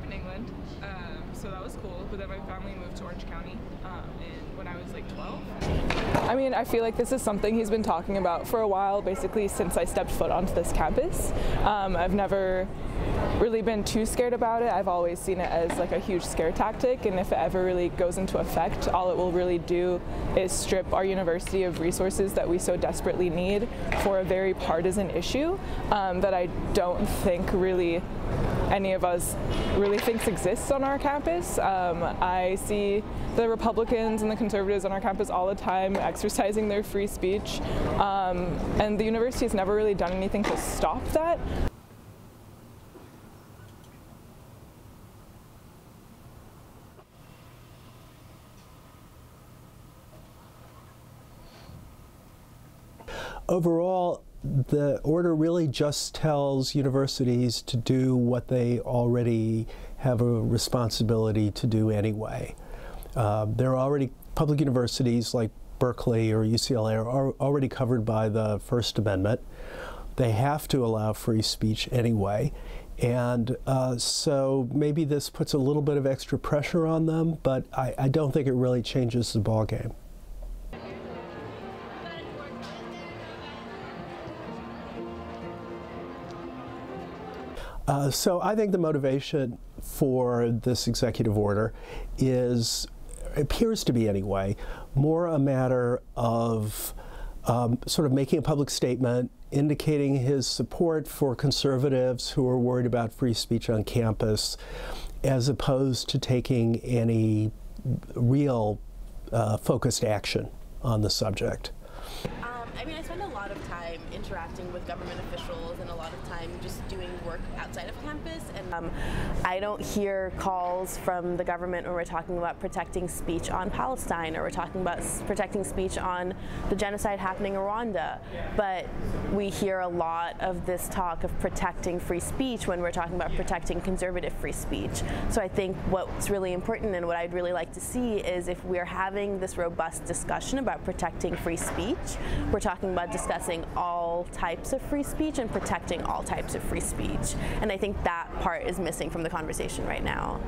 in England, so that was cool, but then my family moved to Orange County when I was like 12. I mean, I feel like this is something he's been talking about for a while, basically since I stepped foot onto this campus. I've never really been too scared about it. I've always seen it as like a huge scare tactic, and if it ever really goes into effect, all it will really do is strip our university of resources that we so desperately need for a very partisan issue that I don't think really any of us really thinks exists on our campus. I see the Republicans and the conservatives on our campus all the time exercising their free speech, and the university has never really done anything to stop that. Overall, the order really just tells universities to do what they already have a responsibility to do anyway. There are already public universities like Berkeley or UCLA are already covered by the First Amendment. They have to allow free speech anyway. And so maybe this puts a little bit of extra pressure on them, but I don't think it really changes the ballgame. So I think the motivation for this executive order appears to be anyway, more a matter of sort of making a public statement, indicating his support for conservatives who are worried about free speech on campus, as opposed to taking any real focused action on the subject. I mean, I spend a lot of time interacting with government officials and a lot of time just doing work outside of campus, and I don't hear calls from the government when we're talking about protecting speech on Palestine or we're talking about protecting speech on the genocide happening in Rwanda, but we hear a lot of this talk of protecting free speech when we're talking about protecting conservative free speech. So I think what's really important and what I'd really like to see is if we're having this robust discussion about protecting free speech, we're talking about discussing all types of free speech and protecting all types of free speech. And I think that part is missing from the conversation right now.